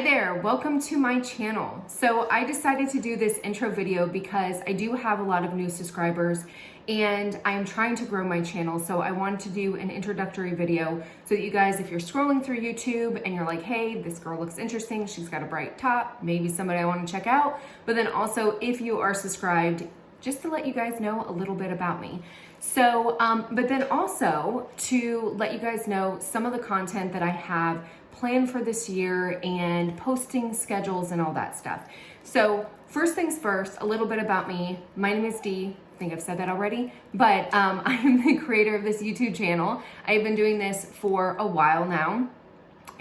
Hi there, welcome to my channel. So I decided to do this intro video because I do have a lot of new subscribers and I'm trying to grow my channel. So I wanted to do an introductory video so that you guys, if you're scrolling through YouTube and you're like, hey, this girl looks interesting, she's got a bright top, maybe somebody I want to check out. But then also if you are subscribed, just to let you guys know a little bit about me. So, but then also to let you guys know some of the content that I have planned for this year and posting schedules and all that stuff. So first things first, a little bit about me. My name is Dee. I think I've said that already, but I'm the creator of this YouTube channel. I've been doing this for a while now.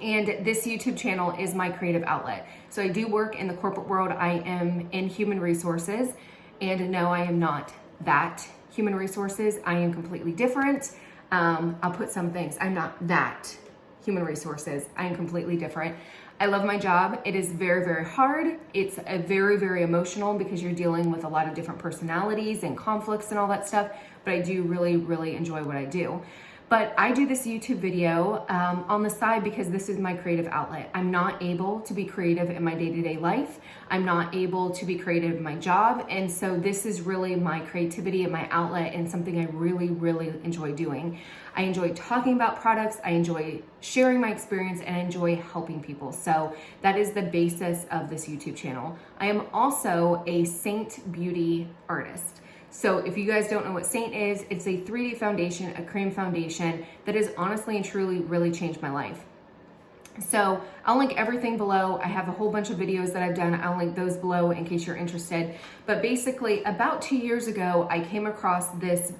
And this YouTube channel is my creative outlet. So I do work in the corporate world. I am in human resources. And no, I am not that human resources. I am completely different. I'll put some things. I'm not that human resources. I am completely different. I love my job. It is very, very hard. It's a very, very emotional because you're dealing with a lot of different personalities and conflicts and all that stuff. But I do really, really enjoy what I do. But I do this YouTube video on the side because this is my creative outlet. I'm not able to be creative in my day-to-day life. I'm not able to be creative in my job. And so this is really my creativity and my outlet and something I really, really enjoy doing. I enjoy talking about products. I enjoy sharing my experience and I enjoy helping people. So that is the basis of this YouTube channel. I am also a Seint beauty artist. So if you guys don't know what Seint is, it's a 3D foundation, a cream foundation that has honestly and truly really changed my life. So I'll link everything below. I have a whole bunch of videos that I've done. I'll link those below in case you're interested. But basically about 2 years ago, I came across these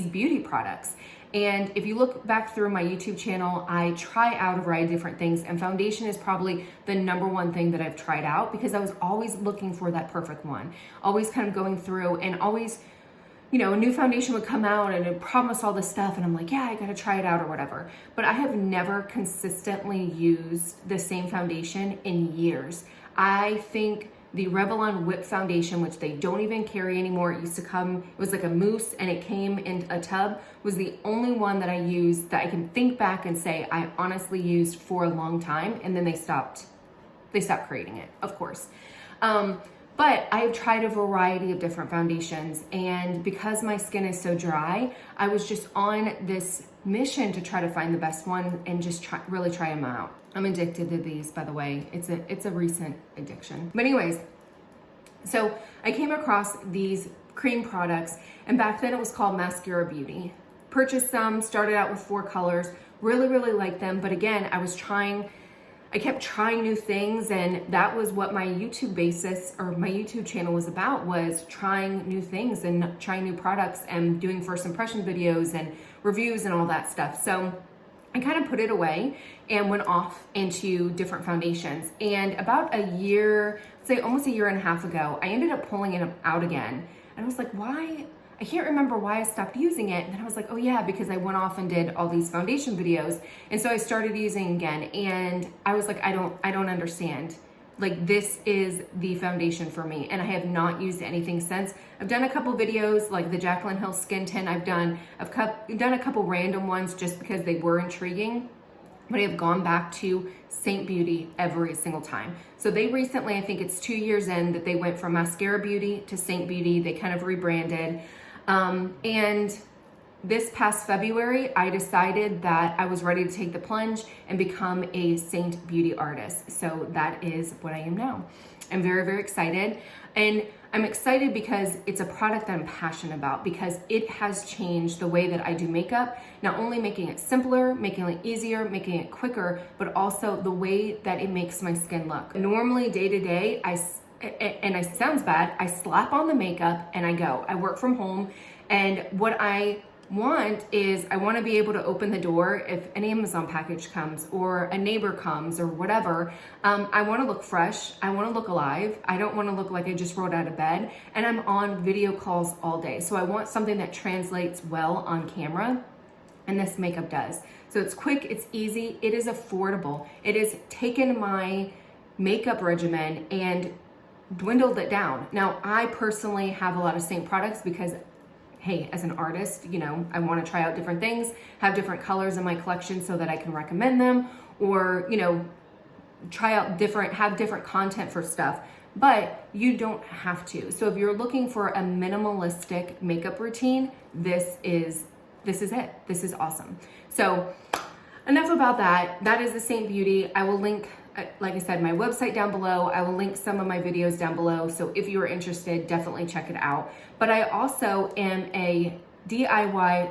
beauty products. And if you look back through my YouTube channel, I try out a variety of different things, and foundation is probably the number one thing that I've tried out because I was always looking for that perfect one. Always kind of going through and always, you know, a new foundation would come out and it promised all this stuff and I'm like, yeah, I gotta try it out or whatever. But I have never consistently used the same foundation in years. I think the Revlon Whip Foundation, which they don't even carry anymore, it used to come, it was like a mousse and it came in a tub, was the only one that I used that I can think back and say I honestly used for a long time, and then they stopped creating it, of course. But I've tried a variety of different foundations, and because my skin is so dry, I was just on this mission to try to find the best one and just really try them out. I'm addicted to these, by the way. It's a recent addiction. But anyways, so I came across these cream products, and back then it was called Mascara Beauty. Purchased some, started out with 4 colors, really, really liked them. But again, I kept trying new things, and that was what my YouTube basis or my YouTube channel was about, was trying new things and trying new products and doing first impression videos and reviews and all that stuff. So I kind of put it away and went off into different foundations. And about a year, say almost a year and a half ago, I ended up pulling it out again. And I was like, why? I can't remember why I stopped using it. And then I was like, oh yeah, because I went off and did all these foundation videos. And so I started using again. And I was like, I don't understand. Like, this is the foundation for me. And I have not used anything since. I've done a couple videos like the Jaclyn Hill Skin Tint. I've done a couple random ones just because they were intriguing. But I have gone back to Seint Beauty every single time. So they recently, I think it's 2 years in, that they went from Mascara Beauty to Seint Beauty. They kind of rebranded. And this past February, I decided that I was ready to take the plunge and become a Seint Beauty artist. So that is what I am now. I'm very, very excited. And I'm excited because it's a product that I'm passionate about, because it has changed the way that I do makeup, not only making it simpler, making it easier, making it quicker, but also the way that it makes my skin look. Normally, day to day, and it sounds bad, I slap on the makeup and I go. I work from home, and what I want is I want to be able to open the door if an Amazon package comes or a neighbor comes or whatever. I want to look fresh. I want to look alive. I don't want to look like I just rolled out of bed, and I'm on video calls all day. So I want something that translates well on camera, and this makeup does. So it's quick, it's easy, it is affordable. It has taken my makeup regimen and dwindled it down. Now, I personally have a lot of Seint products because, hey, as an artist, you know, I want to try out different things, have different colors in my collection so that I can recommend them, or, you know, try out have different content for stuff, but you don't have to. So if you're looking for a minimalistic makeup routine, this is it. This is awesome. So enough about that. That is the Seint Beauty. I will link, like I said, my website down below. I will link some of my videos down below. So if you are interested, definitely check it out. But I also am a DIY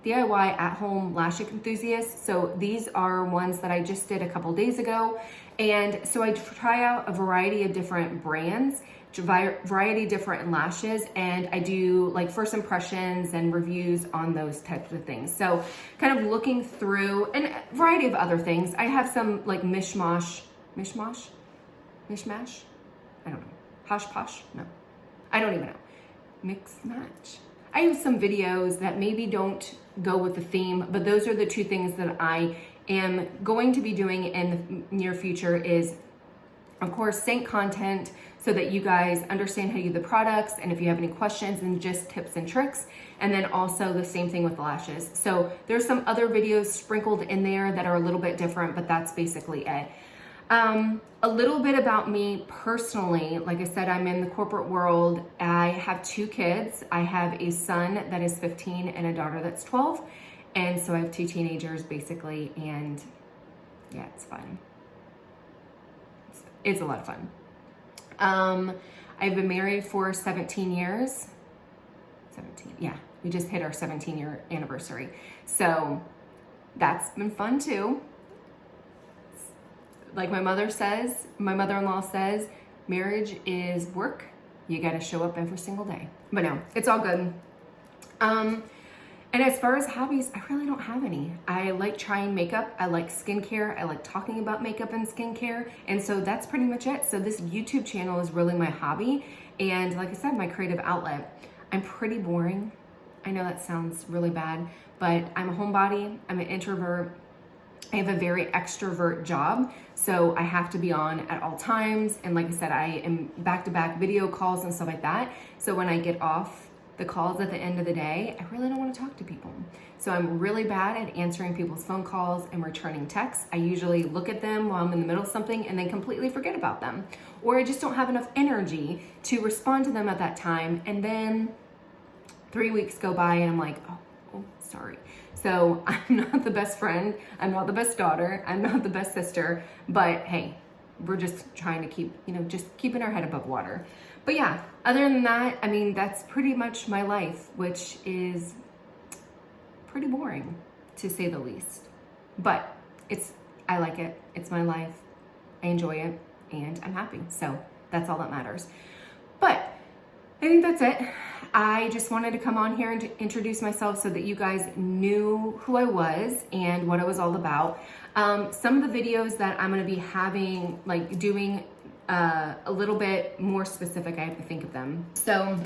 at-home lash enthusiast. So these are ones that I just did a couple days ago. And so I try out a variety of different brands, variety of different lashes, and I do like first impressions and reviews on those types of things. So kind of looking through, and a variety of other things. I have some like mishmash? I don't know. Hosh posh? No, I don't even know. Mix match. I have some videos that maybe don't go with the theme, but those are the two things that I am going to be doing in the near future is, of course, Seint content so that you guys understand how to use the products, and if you have any questions, and just tips and tricks. And then also the same thing with the lashes. So there's some other videos sprinkled in there that are a little bit different, but that's basically it. A little bit about me personally. Like I said, I'm in the corporate world. I have 2 kids. I have a son that is 15 and a daughter that's 12. And so I have 2 teenagers basically. And yeah, it's fun. It's a lot of fun. I've been married for 17 years. 17, yeah. We just hit our 17-year anniversary. So that's been fun too. Like my mother-in-law says, marriage is work. You got to show up every single day. But no, it's all good. And as far as hobbies, I really don't have any. I like trying makeup. I like skincare. I like talking about makeup and skincare. And so that's pretty much it. So this YouTube channel is really my hobby. And like I said, my creative outlet. I'm pretty boring. I know that sounds really bad, but I'm a homebody. I'm an introvert. I have a very extrovert job, so I have to be on at all times. And like I said, I am back-to-back video calls and stuff like that. So when I get off the calls at the end of the day, I really don't want to talk to people. So I'm really bad at answering people's phone calls and returning texts. I usually look at them while I'm in the middle of something and then completely forget about them. Or I just don't have enough energy to respond to them at that time. And then 3 weeks go by and I'm like, oh, sorry. So I'm not the best friend, I'm not the best daughter, I'm not the best sister, but hey, we're just trying to keep, just keeping our head above water. But yeah, other than that, I mean, that's pretty much my life, which is pretty boring to say the least. But I like it, it's my life, I enjoy it, and I'm happy. So that's all that matters. But I think that's it. I just wanted to come on here and to introduce myself so that you guys knew who I was and what I was all about. Some of the videos that I'm going to be having, like doing a little bit more specific, I have to think of them. So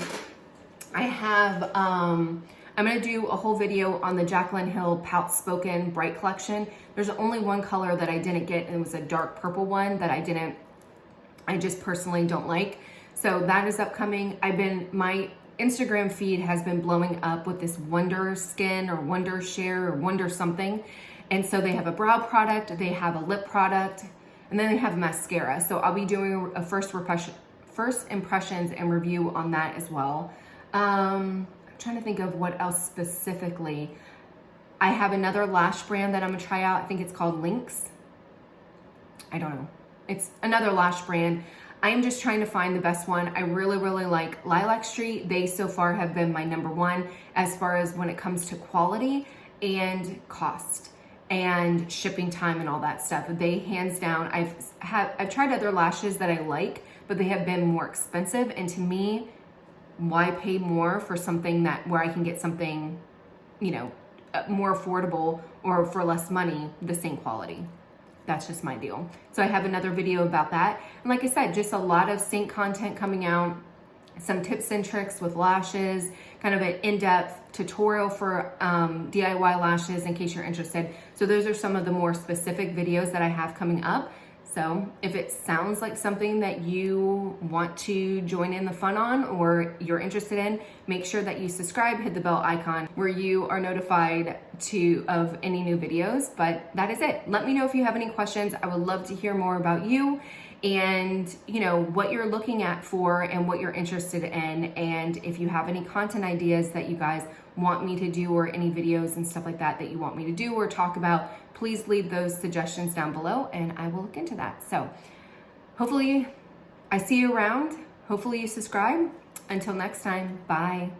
I have, I'm going to do a whole video on the Jaclyn Hill Pout Spoken Bright Collection. There's only one color that I didn't get, and it was a dark purple one that I just personally don't like. So that is upcoming. My Instagram feed has been blowing up with this Wonder Skin or Wonder Share or Wonder something. And so they have a brow product, they have a lip product, and then they have mascara. So I'll be doing a first impressions and review on that as well. I'm trying to think of what else specifically. I have another lash brand that I'm gonna try out. I think it's called Lynx. I don't know. It's another lash brand. I'm just trying to find the best one. I really, really like Lilac Street. They so far have been my #1 as far as when it comes to quality and cost and shipping time and all that stuff. They hands down, I've tried other lashes that I like, but they have been more expensive. And to me, why pay more for something where I can get something, more affordable or for less money, the same quality? That's just my deal. So I have another video about that. And like I said, just a lot of Seint content coming out, some tips and tricks with lashes, kind of an in-depth tutorial for DIY lashes in case you're interested. So those are some of the more specific videos that I have coming up. So if it sounds like something that you want to join in the fun on or you're interested in, make sure that you subscribe, hit the bell icon where you are notified of any new videos. But that is it. Let me know if you have any questions. I would love to hear more about you and what you're looking at for and what you're interested in. And if you have any content ideas that you guys want me to do or any videos and stuff like that that you want me to do or talk about, please leave those suggestions down below and I will look into that. So hopefully I see you around. Hopefully you subscribe. Until next time, bye.